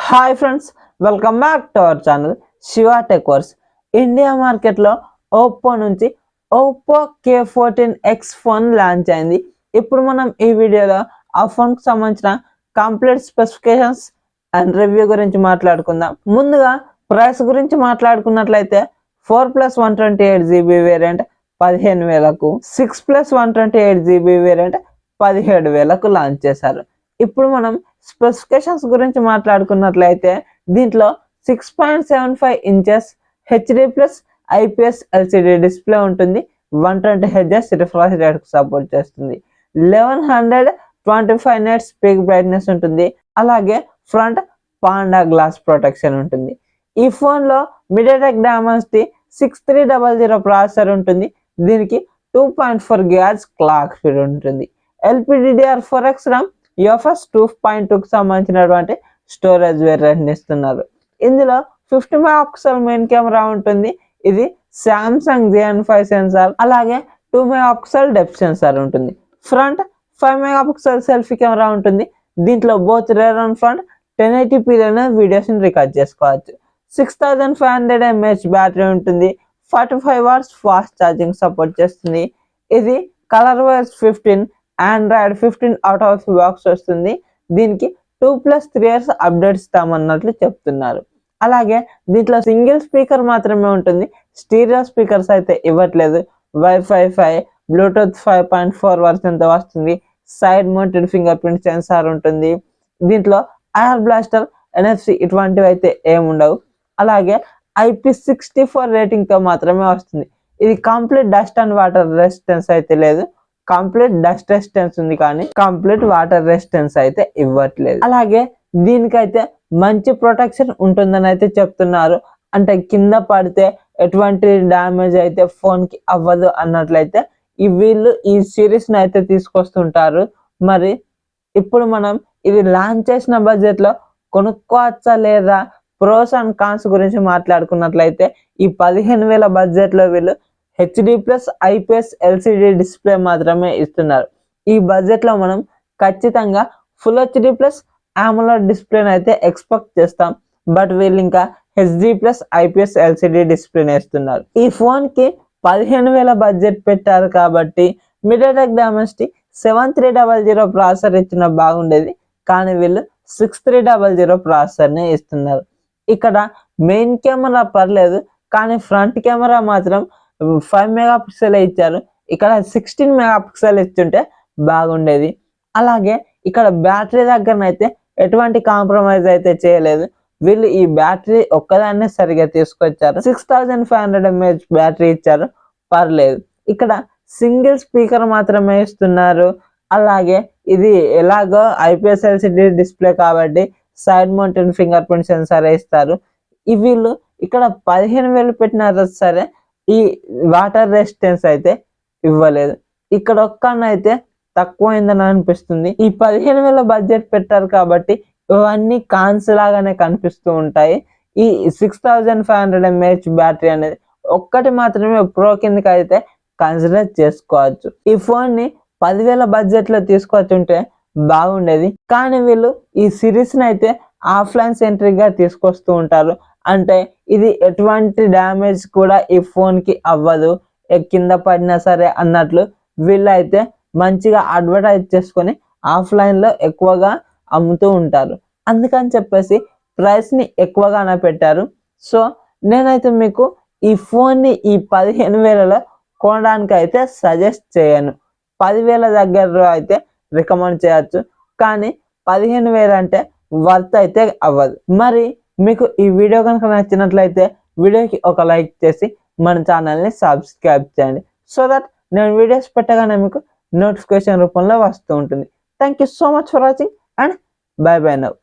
Hi friends, welcome back to our channel Shiva tech verse. India మార్కెట్లో Oppo నుంచి Oppo K14X phone launch అయింది. ఇప్పుడు మనం ఈ వీడియోలో ఆ ఫోన్కి సంబంధించిన కంప్లీట్ స్పెసిఫికేషన్స్ అండ్ రివ్యూ గురించి మాట్లాడుకుందాం. ముందుగా ప్రైస్ గురించి మాట్లాడుకున్నట్లయితే 4+128GB వేరియంట్ 15,000కు, 6+128GB వేరియంట్ 17,000కు లాంచ్ చేశారు. ఇప్పుడు మనం స్పెసిఫికేషన్స్ గురించి మాట్లాడుకున్నట్లయితే దీంట్లో 6.75 inches HD plus IPS LCD display ఉంటుంది. 120Hz రిఫ్రెష్ రేట్ సపోర్ట్ చేస్తుంది. 1125 నైట్స్ పీక్ బ్రైట్నెస్ ఉంటుంది. అలాగే ఫ్రంట్ పాండా గ్లాస్ ప్రొటెక్షన్ ఉంటుంది. ఈ ఫోన్లో మీడియాటెక్ డైమెన్సిటీ 6300 ప్రాసెసర్ ఉంటుంది. దీనికి 2.4 GHz క్లాక్ స్పీడ్ ఉంటుంది. LPDDR4X ర్యామ్ UFS 2.2కి సంబంధించినటువంటి స్టోరేజ్ వేరియంట్ ఇస్తున్నారు. ఇందులో 50 మెగాపిక్సెల్ మెయిన్ కెమెరా ఉంటుంది. ఇది సామ్సంగ్ GN5 సెన్సార్, అలాగే 2 మెగాపిక్సెల్ డెప్త్ సెన్సార్ ఉంటుంది. ఫ్రంట్ 5 మెగాపిక్సెల్ సెల్ఫీ కెమెరా ఉంటుంది. దీంట్లో బోత్ రేర్ అండ్ ఫ్రంట్ 1080pలోనే వీడియోస్ని రికార్డ్ చేసుకోవచ్చు. 6500 mAh బ్యాటరీ ఉంటుంది. 45 వాట్స్ ఫాస్ట్ ఛార్జింగ్ సపోర్ట్ చేస్తుంది. ఇది colour wise 15, Android 15 out of the box వస్తుంది. దీనికి 2+3 years అప్డేట్ ఇస్తామన్నట్లు చెప్తున్నారు. అలాగే దీంట్లో సింగిల్ స్పీకర్ మాత్రమే ఉంటుంది. స్టీరియో స్పీకర్స్ అయితే ఇవ్వట్లేదు. వైఫై 5, బ్లూటూత్ 5.4 వర్షన్తో వస్తుంది. Side mounted finger print censor ఉంటుంది. దీంట్లో ఐఆర్ బ్లాస్టర్, NFC ఇటువంటివి అయితే ఏముండవు. అలాగే IP64 రేటింగ్తో మాత్రమే వస్తుంది. ఇది complete dust and water resistance అయితే లేదు. కంప్లీట్ డస్ట్ రెసిస్టెన్స్ ఉంది కానీ కంప్లీట్ వాటర్ రెసిస్టెన్స్ అయితే ఇవ్వట్లేదు. అలాగే దీనికైతే మంచి ప్రొటెక్షన్ ఉంటుందని అయితే చెప్తున్నారు. అంటే కింద పడితే ఎటువంటి డ్యామేజ్ అయితే ఫోన్కి అవ్వదు అన్నట్లయితే వీళ్ళు ఈ సిరీస్ని అయితే తీసుకొస్తుంటారు. మరి ఇప్పుడు మనం ఇది లాంచ్ చేసిన బడ్జెట్లో కొనుక్కోవచ్చా లేదా, ప్రోస్ అండ్ కాన్స్ గురించి మాట్లాడుకున్నట్లయితే ఈ 15,000 బడ్జెట్లో వీళ్ళు HD plus IPS LCD display మాత్రమే ఇస్తున్నారు. ఈ బడ్జెట్లో మనం ఖచ్చితంగా ఫుల్ హెచ్డి ప్లస్ AMOLED డిస్ప్లేని అయితే ఎక్స్పెక్ట్ చేస్తాం. బట్ వీళ్ళు ఇంకా హెచ్డి ప్లస్ ఐపీఎస్ ఎల్సిడి డిస్ప్లేని ఇస్తున్నారు. ఈ ఫోన్కి 15,000 బడ్జెట్ పెట్టారు కాబట్టి మీడియాటెక్ డైమెన్సిటీ 7300 ప్రాసెసర్ ఇచ్చిన బాగుండేది, కానీ వీళ్ళు 6300 ప్రాసెసర్ని ఇస్తున్నారు. ఇక్కడ మెయిన్ కెమెరా పర్లేదు, కానీ ఫ్రంట్ కెమెరా మాత్రం 5 మెగాపిక్సెల్ ఇచ్చారు. ఇక్కడ 16 మెగాపిక్సెల్ ఇచ్చుంటే బాగుండేది. అలాగే ఇక్కడ బ్యాటరీ దగ్గరనైతే ఎటువంటి కాంప్రమైజ్ అయితే చేయలేదు. వీళ్ళు ఈ బ్యాటరీ ఒక్కదాన్నే సరిగా తీసుకొచ్చారు. 6500 mAh బ్యాటరీ ఇచ్చారు, పర్లేదు. ఇక్కడ సింగిల్ స్పీకర్ మాత్రమే ఇస్తున్నారు. అలాగే ఇది ఎలాగో ఐపీఎస్ ఎల్సిడి డిస్ప్లే కాబట్టి side mounted finger print censor ఇస్తారు. వీళ్ళు ఇక్కడ 15,000 పెట్టినారు సరే, ఈ వాటర్ రెసిస్టెన్స్ అయితే ఇవ్వలేదు. ఇక్కడ ఒక్కనైతే తక్కువైందని అనిపిస్తుంది. ఈ 15,000 బడ్జెట్ పెట్టారు కాబట్టి ఇవన్నీ కాన్స్ లాగానే కనిపిస్తూ ఉంటాయి. ఈ 6500 mAh బ్యాటరీ అనేది ఒక్కటి మాత్రమే ప్రో కిందకి అయితే కన్సిడర్ చేసుకోవచ్చు. ఈ ఫోన్ని 10,000 బడ్జెట్లో తీసుకొచ్చుంటే బాగుండేది, కానీ వీళ్ళు ఈ సిరీస్ని అయితే ఆఫ్లైన్ సెంట్రిక్గా తీసుకొస్తూ ఉంటారు. అంటే ఇది ఎటువంటి డ్యామేజ్ కూడా ఈ ఫోన్కి అవ్వదు, కింద పడినా సరే అన్నట్లు వీళ్ళు అయితే మంచిగా అడ్వర్టైజ్ చేసుకొని ఆఫ్లైన్లో ఎక్కువగా అమ్ముతూ ఉంటారు. అందుకని చెప్పేసి ప్రైస్ని ఎక్కువగానే పెట్టారు. సో నేనైతే మీకు ఈ ఫోన్ని ఈ 15,000లో కొనడానికి అయితే సజెస్ట్ చేయను. 10,000 దగ్గర అయితే రికమెండ్ చేయొచ్చు, కానీ 15,000 అంటే వర్త్ అయితే అవ్వదు. మరి మీకు ఈ వీడియో కనుక నచ్చినట్లయితే వీడియోకి ఒక లైక్ చేసి మన ఛానల్ని సబ్స్క్రైబ్ చేయండి. సో దట్ నేను వీడియోస్ పెట్టగానే మీకు నోటిఫికేషన్ రూపంలో వస్తూ ఉంటుంది. Thank you so much for watching and by by now.